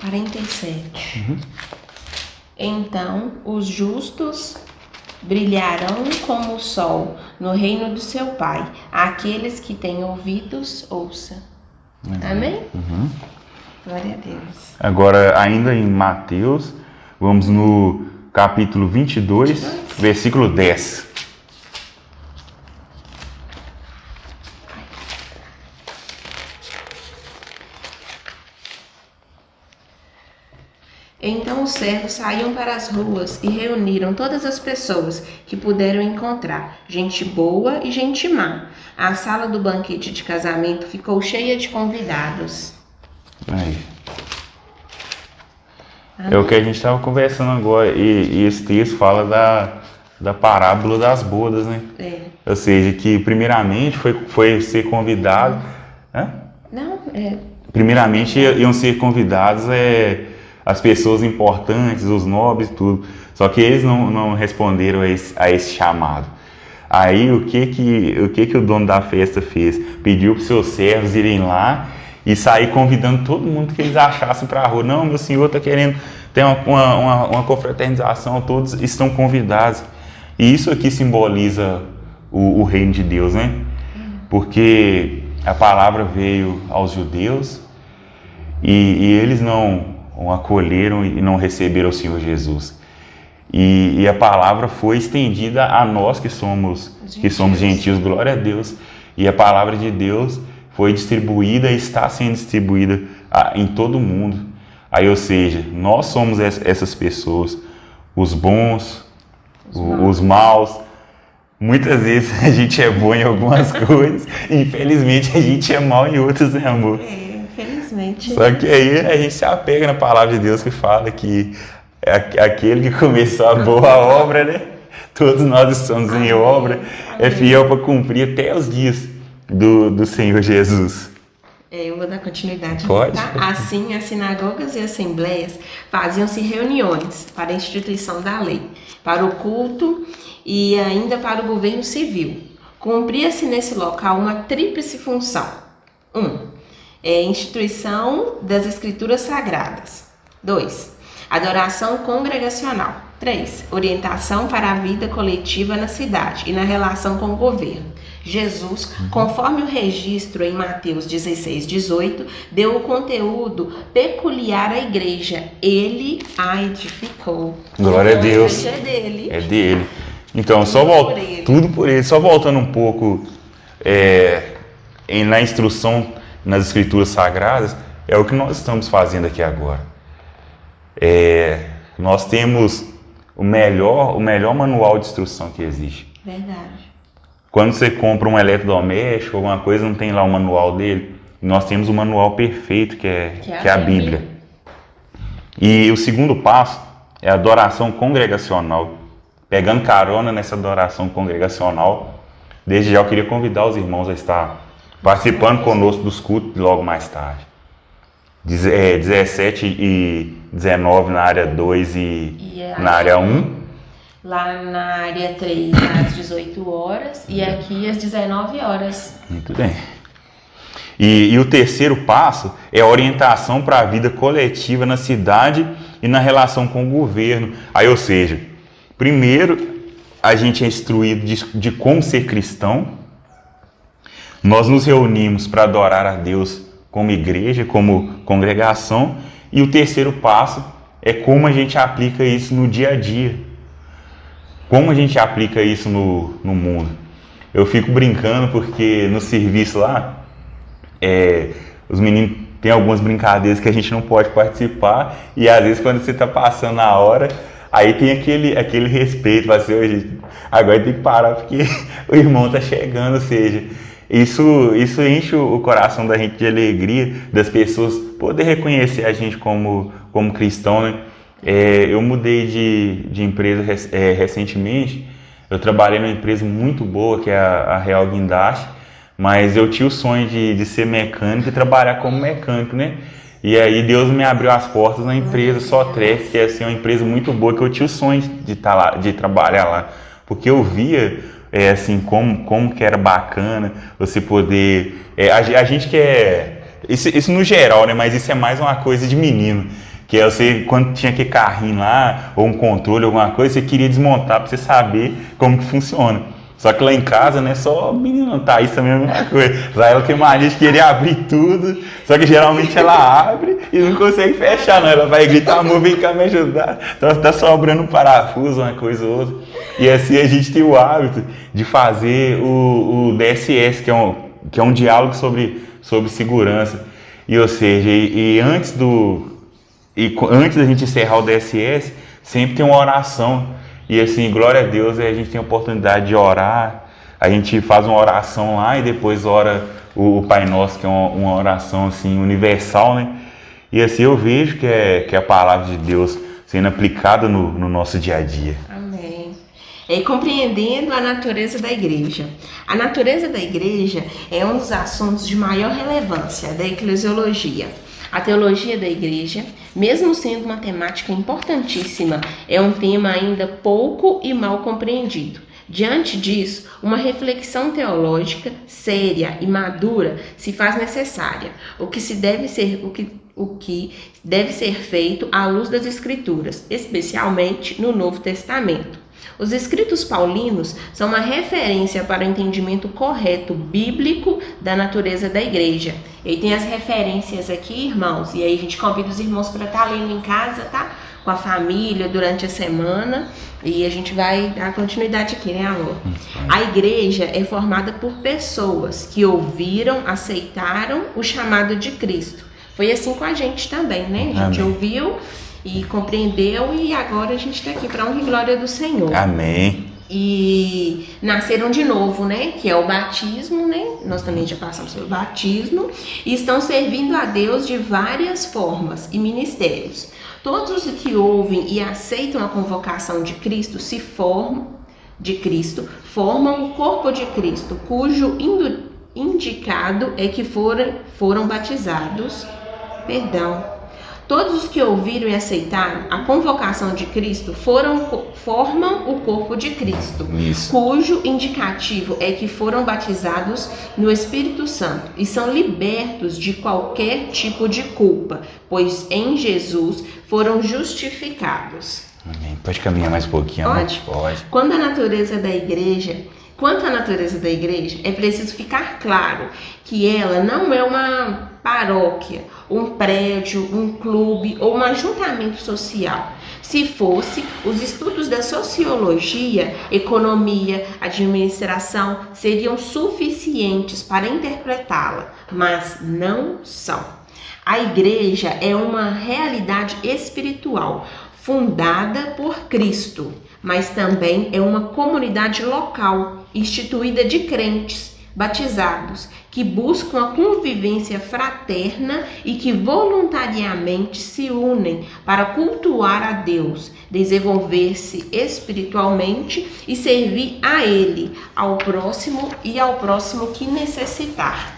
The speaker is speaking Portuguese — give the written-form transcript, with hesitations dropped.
47. Uhum. Então os justos brilharão como o sol no reino do seu Pai. Aqueles que têm ouvidos, ouça. Amém? Uhum. Glória a Deus. Agora, ainda em Mateus, vamos no capítulo 22, versículo 10. Então os servos saíam para as ruas e reuniram todas as pessoas que puderam encontrar, gente boa e gente má. A sala do banquete de casamento ficou cheia de convidados. Aí. Amém? É o que a gente estava conversando agora, e esse texto fala da parábola das bodas, né? É. Ou seja, que primeiramente foi ser convidado, né? Não, Primeiramente iam ser convidados as pessoas importantes, os nobres, tudo. Só que eles não responderam a esse chamado. Aí o que o dono da festa fez? Pediu para os seus servos irem lá e sair convidando todo mundo que eles achassem para a rua. Não, meu senhor está querendo ter uma confraternização, todos estão convidados. E isso aqui simboliza o reino de Deus, né? Porque a palavra veio aos judeus e eles não o acolheram e não receberam o Senhor Jesus. E a palavra foi estendida a nós que somos gentios, glória a Deus. E a palavra de Deus foi distribuída e está sendo distribuída em todo o mundo. Aí, ou seja, nós somos essas pessoas, os bons, os maus. Muitas vezes a gente é bom em algumas coisas, e infelizmente a gente é mau em outras, né, amor? infelizmente. Só que aí a gente se apega na palavra de Deus que fala que é aquele que começou a boa obra, né? Todos nós estamos em obra, é fiel para cumprir até os dias do Senhor Jesus. Eu vou dar continuidade. Pode. Tá? Assim, as sinagogas e assembleias faziam-se reuniões para a instituição da lei, para o culto e ainda para o governo civil. Cumpria-se nesse local uma tríplice função. 1. Instituição das escrituras sagradas. 2. Adoração congregacional. 3. Orientação para a vida coletiva na cidade e na relação com o governo. Jesus, conforme o registro em Mateus 16:18, deu o conteúdo peculiar à igreja. Ele a edificou. Glória a Deus. A igreja é dele. É dele. Então, tudo por ele. Só voltando um pouco na instrução nas escrituras sagradas, é o que nós estamos fazendo aqui agora. Nós temos o melhor manual de instrução que existe. Verdade. Quando você compra um eletrodoméstico, alguma coisa, não tem lá o manual dele. Nós temos o manual perfeito, que é a Bíblia. E o segundo passo é a adoração congregacional. Pegando carona nessa adoração congregacional, desde já eu queria convidar os irmãos a estar participando conosco dos cultos logo mais tarde. 17 e 19 na área 2 e na área 1. Lá na área 3 às 18 horas e aqui às 19 horas. Muito bem. E o terceiro passo é a orientação para a vida coletiva na cidade e na relação com o governo. Aí, ou seja, primeiro a gente é instruído de como ser cristão. Nós nos reunimos para adorar a Deus como igreja, como congregação. E o terceiro passo é como a gente aplica isso no dia a dia. Como a gente aplica isso no mundo? Eu fico brincando porque no serviço lá, os meninos têm algumas brincadeiras que a gente não pode participar e às vezes quando você está passando a hora, aí tem aquele respeito, vai ser hoje, agora tem que parar porque o irmão está chegando, ou seja, isso enche o coração da gente de alegria, das pessoas poder reconhecer a gente como cristão, né? Eu mudei de empresa recentemente. Eu trabalhei numa empresa muito boa, que é a Real Guindaste, mas eu tinha o sonho de ser mecânico e trabalhar como mecânico, né? E aí Deus me abriu as portas na empresa Sotrec, que é assim, uma empresa muito boa, que eu tinha o sonho de trabalhar lá, porque eu via assim, como que era bacana você poder... a gente quer... Isso no geral, né? Mas isso é mais uma coisa de menino. Que é você, quando tinha que carrinho lá, ou um controle, alguma coisa, você queria desmontar para você saber como que funciona. Só que lá em casa, né, só a menina Thaís também é a mesma coisa. Lá ela tem mania de querer abrir tudo, só que geralmente ela abre e não consegue fechar, não. Ela vai gritar, amor, vem cá me ajudar. Então tá sobrando um parafuso, uma coisa ou outra. E assim a gente tem o hábito de fazer o DSS, que é um diálogo sobre segurança. E ou seja, antes da gente encerrar o DSS, sempre tem uma oração. E assim, glória a Deus, a gente tem a oportunidade de orar. A gente faz uma oração lá e depois ora o Pai Nosso, que é uma oração assim, universal, né? E assim eu vejo que é a palavra de Deus sendo aplicada no nosso dia a dia. Amém. E compreendendo a natureza da igreja. A natureza da igreja é um dos assuntos de maior relevância da eclesiologia. A teologia da igreja, mesmo sendo uma temática importantíssima, é um tema ainda pouco e mal compreendido. Diante disso, uma reflexão teológica séria e madura se faz necessária, o que deve ser feito à luz das Escrituras, especialmente no Novo Testamento. Os escritos paulinos são uma referência para o entendimento correto bíblico da natureza da igreja. E aí tem as referências aqui, irmãos, e aí a gente convida os irmãos para estar lendo em casa, tá? Com a família durante a semana, e a gente vai dar continuidade aqui, né, amor? A igreja é formada por pessoas que ouviram, aceitaram o chamado de Cristo. Foi assim com a gente também, né? A gente ouviu e compreendeu, e agora a gente está aqui para honra e glória do Senhor. Amém. E nasceram de novo, né? Que é o batismo, né? Nós também já passamos pelo batismo. E estão servindo a Deus de várias formas e ministérios. Todos os que ouvem e aceitam a convocação de Cristo formam o corpo de Cristo, cujo indicado é que foram batizados. Todos os que ouviram e aceitaram a convocação de Cristo formam o corpo de Cristo, cujo indicativo é que foram batizados no Espírito Santo e são libertos de qualquer tipo de culpa, pois em Jesus foram justificados. Amém. Pode caminhar mais um pouquinho. Pode? Quanto à natureza da igreja, é preciso ficar claro que ela não é uma paróquia, um prédio, um clube ou um ajuntamento social. Se fosse, os estudos da sociologia, economia, administração seriam suficientes para interpretá-la, mas não são. A igreja é uma realidade espiritual fundada por Cristo, mas também é uma comunidade local, instituída de crentes, batizados, que buscam a convivência fraterna e que voluntariamente se unem para cultuar a Deus, desenvolver-se espiritualmente e servir a Ele, ao próximo que necessitar.